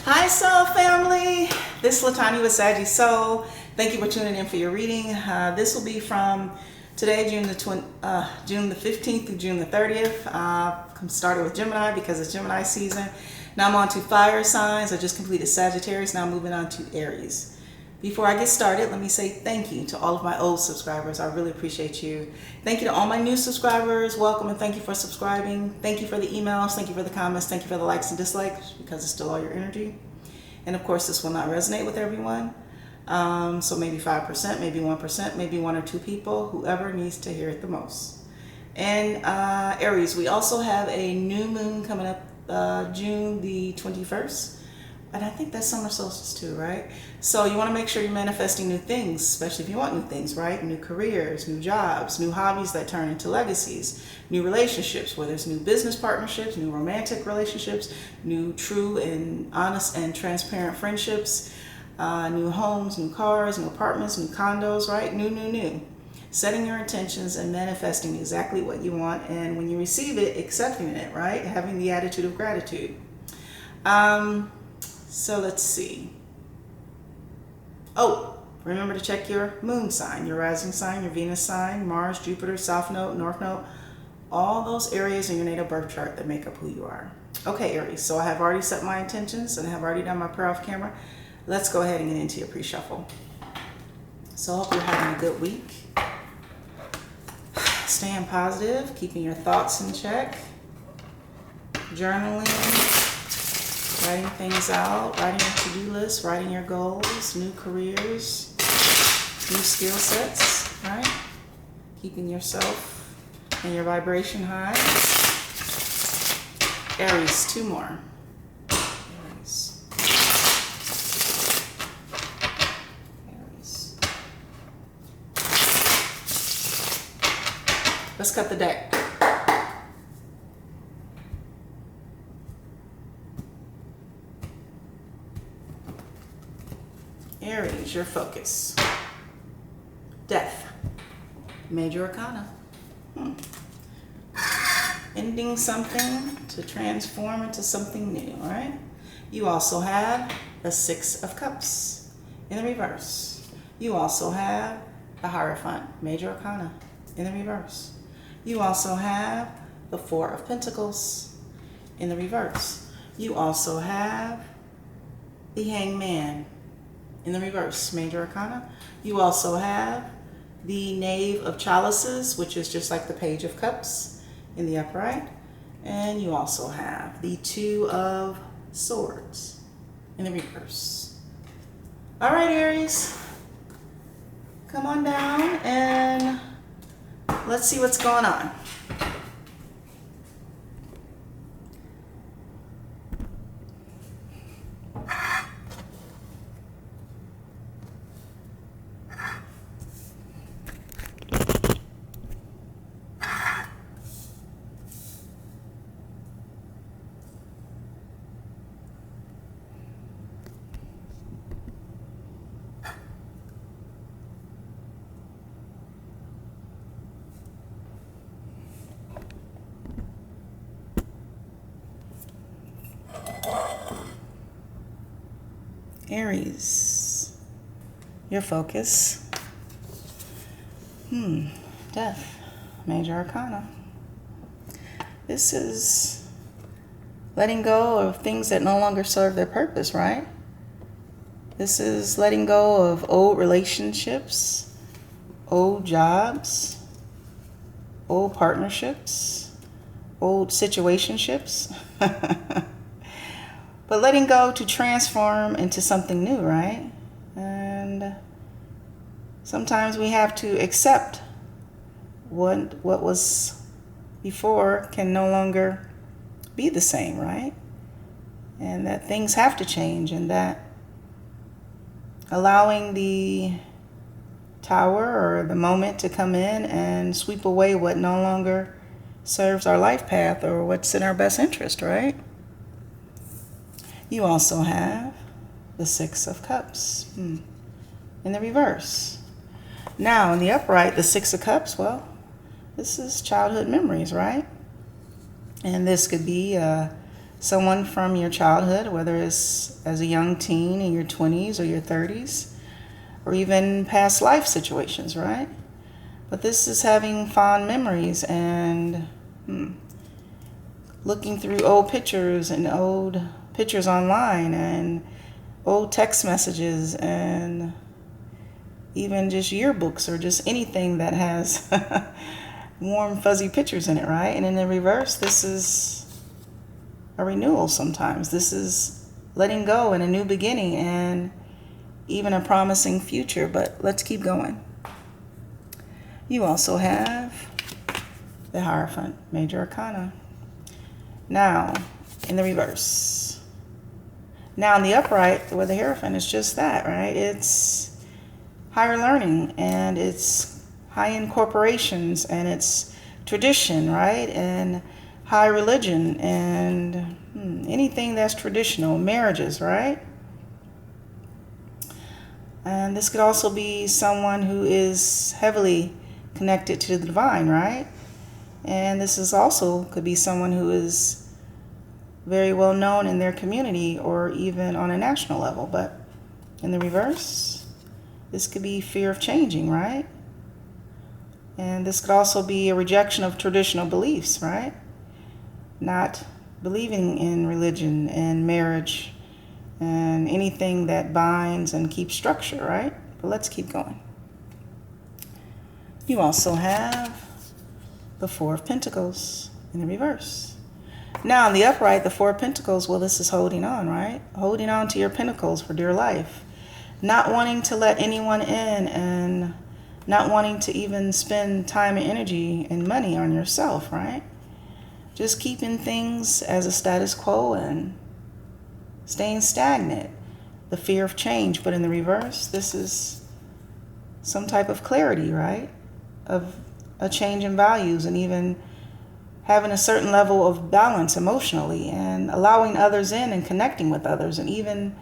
Hi Soul family, this is LaTonya with Sagittarius Soul. Thank you for tuning in for your reading. This will be from today, June the 15th through June the 30th. Started with Gemini because it's Gemini season. Now I'm on to fire signs. I just completed Sagittarius, now moving on to Aries. Before I get started, let me say thank you to all of my old subscribers. I really appreciate you. Thank you to all my new subscribers. Welcome and thank you for subscribing. Thank you for the emails. Thank you for the comments. Thank you for the likes and dislikes because it's still all your energy. And of course, this will not resonate with everyone. So maybe 5%, maybe 1%, maybe 1 or 2 people, whoever needs to hear it the most. And Aries, we also have a new moon coming up June the 21st. And I think that's summer solstice too, right? So you want to make sure you're manifesting new things, especially if you want new things, right? New careers, new jobs, new hobbies that turn into legacies, new relationships, whether it's new business partnerships, new romantic relationships, new true and honest and transparent friendships, new homes, new cars, new apartments, new condos, right? New. Setting your intentions and manifesting exactly what you want. And when you receive it, accepting it, right? Having the attitude of gratitude. So let's see. Oh, remember to check your moon sign, your rising sign, your Venus sign, Mars, Jupiter, South Node, North Node, all those areas in your natal birth chart that make up who you are. Okay, Aries, so I have already set my intentions and I have already done my prayer off camera. Let's go ahead and get into your pre-shuffle. So I hope you're having a good week. Staying positive, keeping your thoughts in check, journaling, writing things out, writing your to-do list, writing your goals, new careers, new skill sets, right? Keeping yourself and your vibration high. Aries, 2 more. Aries. Aries. Let's cut the deck. Aries, your focus. Death. Major arcana. Ending something to transform into something new, all right? You also have the 6 of Cups in the reverse. You also have the Hierophant, Major Arcana, in the reverse. You also have the 4 of Pentacles in the reverse. You also have the Hangman in the reverse, Major Arcana. You also have the Knave of Chalices, which is just like the Page of Cups in the upright. And you also have the 2 of Swords in the reverse. All right, Aries, come on down and let's see what's going on. Aries, your focus. Death, Major Arcana. This is letting go of things that no longer serve their purpose, right? This is letting go of old relationships, old jobs, old partnerships, old situationships. But letting go to transform into something new, right? And sometimes we have to accept what was before can no longer be the same, right? And that things have to change, and that allowing the tower or the moment to come in and sweep away what no longer serves our life path or what's in our best interest, right? You also have the 6 of Cups in the reverse. Now, in the upright, the 6 of Cups, well, this is childhood memories, right? And this could be someone from your childhood, whether it's as a young teen in your 20s or your 30s, or even past life situations, right? But this is having fond memories and looking through old pictures and old pictures online and old text messages and even just yearbooks or just anything that has warm, fuzzy pictures in it, right? And in the reverse, this is a renewal sometimes. This is letting go and a new beginning and even a promising future. But let's keep going. You also have the Hierophant, Major Arcana. Now, in the reverse. Now, in the upright, with the Hierophant, it's just that, right? It's higher learning, and it's high-end corporations, and it's tradition, right? And high religion, and anything that's traditional, marriages, right? And this could also be someone who is heavily connected to the divine, right? And this is also could be someone who is very well known in their community or even on a national level. But in the reverse, this could be fear of changing, right? And this could also be a rejection of traditional beliefs, right? Not believing in religion and marriage and anything that binds and keeps structure, right? But let's keep going. You also have the Four of Pentacles in the reverse. Now, in the upright, the Four of Pentacles, well, this is holding on, right? Holding on to your pentacles for dear life. Not wanting to let anyone in and not wanting to even spend time and energy and money on yourself, right? Just keeping things as a status quo and staying stagnant. The fear of change. But in the reverse, this is some type of clarity, right? Of a change in values and even having a certain level of balance emotionally and allowing others in and connecting with others and even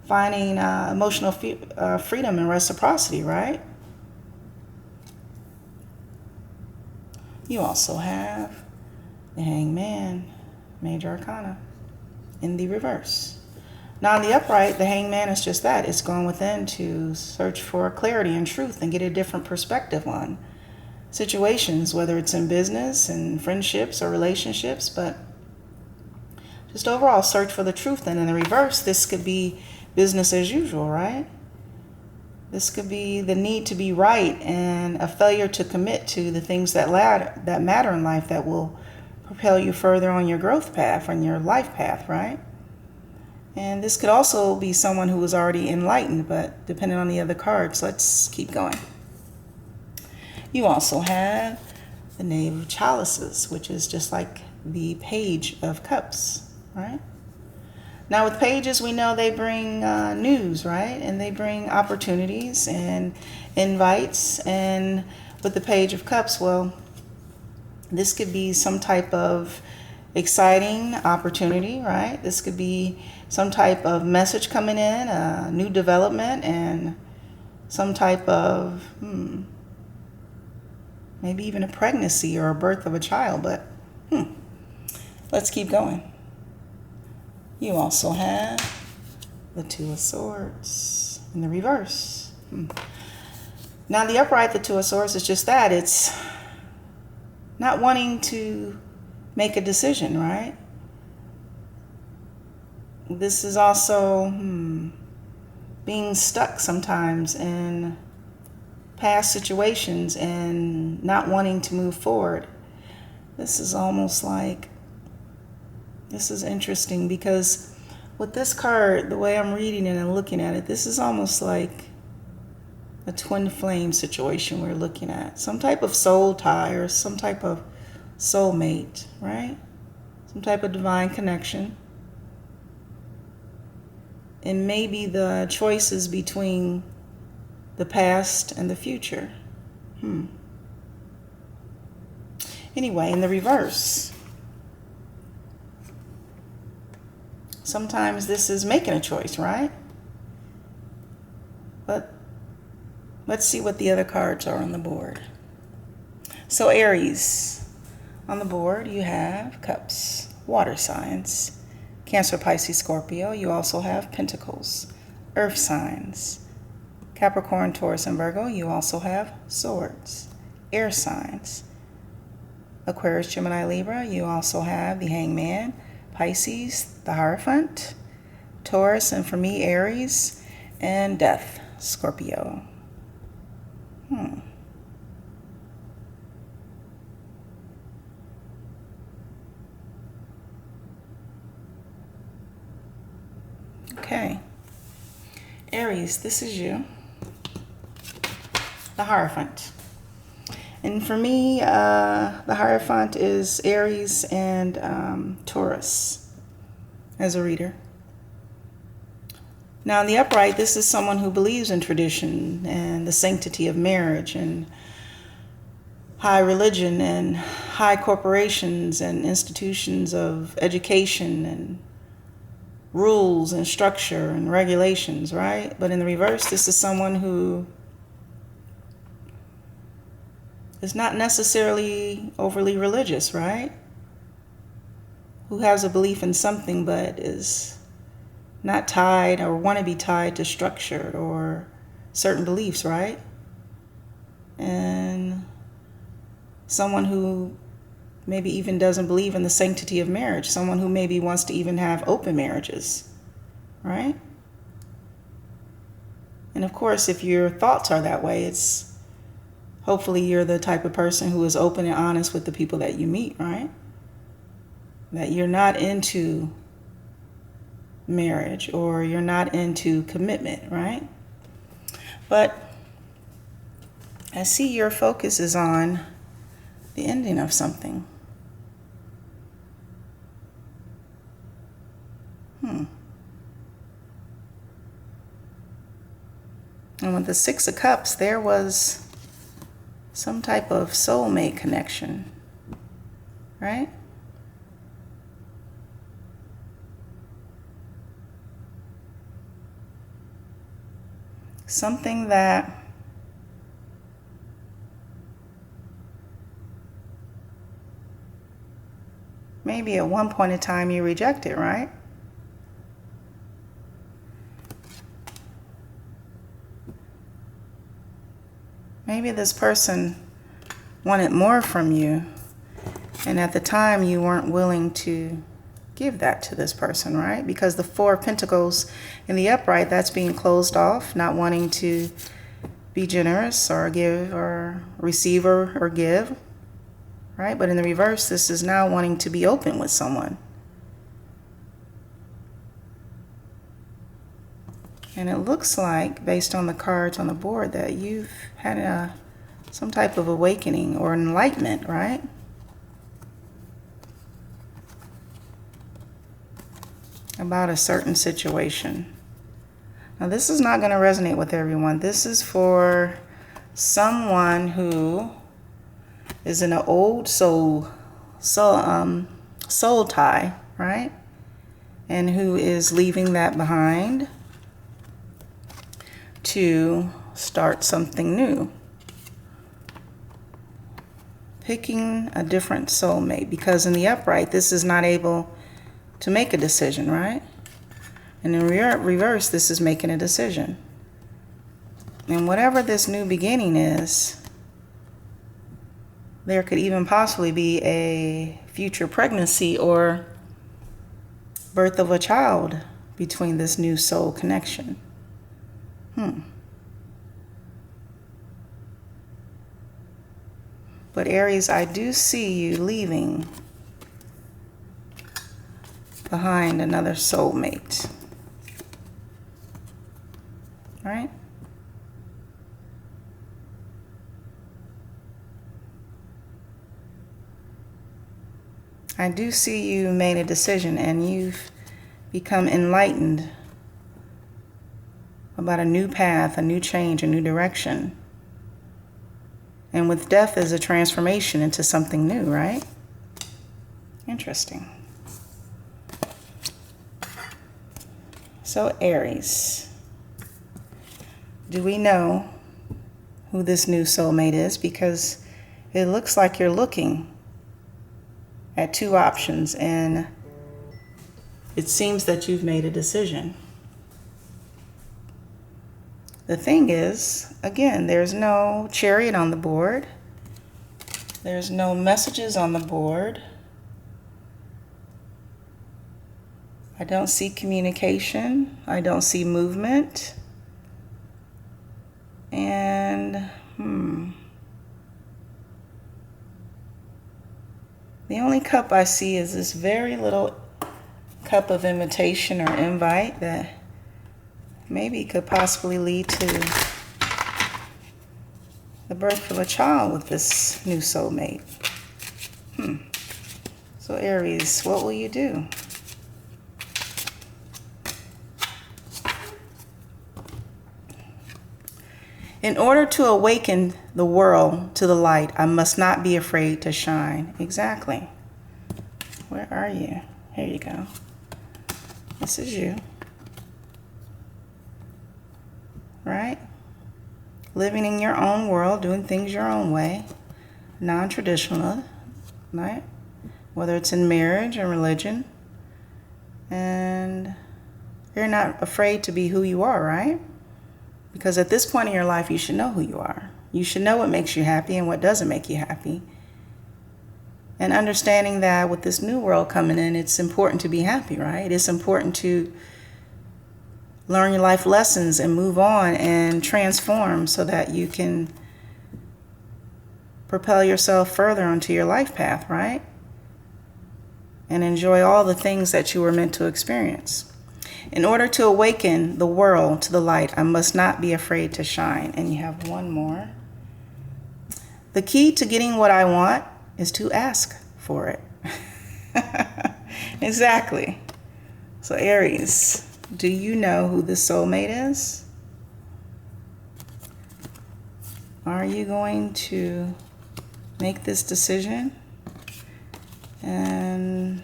finding emotional freedom and reciprocity, right? You also have the Hangman, Major Arcana, in the reverse. Now, in the upright, the Hangman is just that. It's going within to search for clarity and truth and get a different perspective on situations, whether it's in business and friendships or relationships, but just overall search for the truth. And in the reverse, this could be business as usual, right? This could be the need to be right and a failure to commit to the things that matter in life that will propel you further on your growth path, on your life path, right? And this could also be someone who was already enlightened, but depending on the other cards, let's keep going. You also have the Knave of Chalices, which is just like the Page of Cups, right? Now with pages, we know they bring news, right? And they bring opportunities and invites. And with the Page of Cups, well, this could be some type of exciting opportunity, right? This could be some type of message coming in, a new development, and some type of maybe even a pregnancy or a birth of a child. But let's keep going. You also have the Two of Swords in the reverse. Now the upright, the Two of Swords, is just that. It's not wanting to make a decision, right? This is also being stuck sometimes in past situations and not wanting to move forward. This is almost like, this is interesting because with this card, the way I'm reading it and looking at it, this is almost like a twin flame situation we're looking at. Some type of soul tie or some type of soulmate, right? Some type of divine connection. And maybe the choices between the past and the future. Anyway, in the reverse, sometimes this is making a choice, right? But let's see what the other cards are on the board. So Aries, on the board you have Cups, water signs. Cancer, Pisces, Scorpio. You also have Pentacles, earth signs. Capricorn, Taurus, and Virgo. You also have swords, air signs. Aquarius, Gemini, Libra. You also have the Hangman, Pisces, the Hierophant, Taurus, and for me, Aries, and Death, Scorpio. Okay. Aries, this is you. The Hierophant. And for me, the Hierophant is Aries and Taurus as a reader. Now, in the upright, this is someone who believes in tradition and the sanctity of marriage and high religion and high corporations and institutions of education and rules and structure and regulations, right? But in the reverse, this is someone who is not necessarily overly religious, right? Who has a belief in something but is not tied or want to be tied to structure or certain beliefs, right? And someone who maybe even doesn't believe in the sanctity of marriage, someone who maybe wants to even have open marriages, right? And of course, if your thoughts are that way, it's hopefully you're the type of person who is open and honest with the people that you meet, right? That you're not into marriage or you're not into commitment, right? But I see your focus is on the ending of something. And with the Six of Cups, there was some type of soulmate connection, right? Something that maybe at one point in time you rejected, right? Maybe this person wanted more from you, and at the time you weren't willing to give that to this person, right? Because the Four of Pentacles in the upright, that's being closed off, not wanting to be generous or give or receive or give, right? But in the reverse, this is now wanting to be open with someone. And it looks like, based on the cards on the board, that you've had some type of awakening or enlightenment, right? About a certain situation. Now, this is not going to resonate with everyone. This is for someone who is in an old soul tie, right? And who is leaving that behind to start something new. Picking a different soulmate, because in the upright, this is not able to make a decision, right? And in reverse, this is making a decision. And whatever this new beginning is, there could even possibly be a future pregnancy or birth of a child between this new soul connection. But Aries, I do see you leaving behind another soulmate. Right? I do see you made a decision and you've become enlightened about a new path, a new change, a new direction. And with death is a transformation into something new, right? Interesting. So Aries, do we know who this new soulmate is? Because it looks like you're looking at two options, and it seems that you've made a decision. The thing is, again, there's no Chariot on the board. There's no messages on the board. I don't see communication. I don't see movement. And, the only cup I see is this very little cup of invitation or invite that maybe could possibly lead to the birth of a child with this new soulmate. So Aries, what will you do? In order to awaken the world to the light, I must not be afraid to shine. Exactly. Where are you? Here you go. This is you. Right? Living in your own world, doing things your own way. Non-traditional, right? Whether it's in marriage or religion. And you're not afraid to be who you are, right? Because at this point in your life, you should know who you are. You should know what makes you happy and what doesn't make you happy. And understanding that with this new world coming in, it's important to be happy, right? It's important to learn your life lessons and move on and transform so that you can propel yourself further onto your life path, right? And enjoy all the things that you were meant to experience. In order to awaken the world to the light, I must not be afraid to shine. And you have one more. The key to getting what I want is to ask for it. Exactly. So Aries, do you know who the soulmate is? Are you going to make this decision and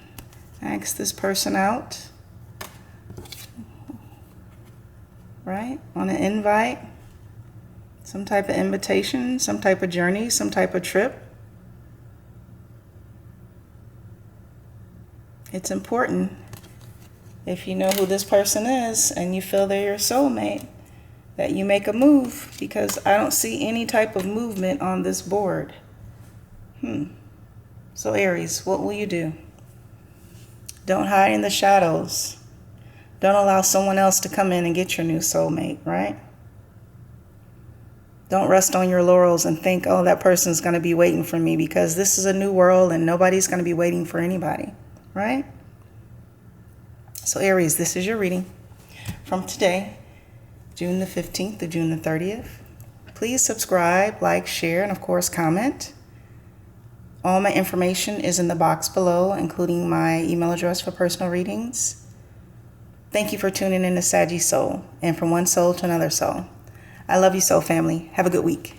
ask this person out? Right? On an invite, some type of invitation, some type of journey, some type of trip. It's important, if you know who this person is and you feel they're your soulmate, that you make a move, because I don't see any type of movement on this board. So Aries, what will you do? Don't hide in the shadows. Don't allow someone else to come in and get your new soulmate, right? Don't rest on your laurels and think, oh, that person's going to be waiting for me, because this is a new world and nobody's going to be waiting for anybody, right? So Aries, this is your reading from today, June the 15th to June the 30th. Please subscribe, like, share, and of course, comment. All my information is in the box below, including my email address for personal readings. Thank you for tuning in to Saggy Soul, and from one soul to another soul. I love you, soul family. Have a good week.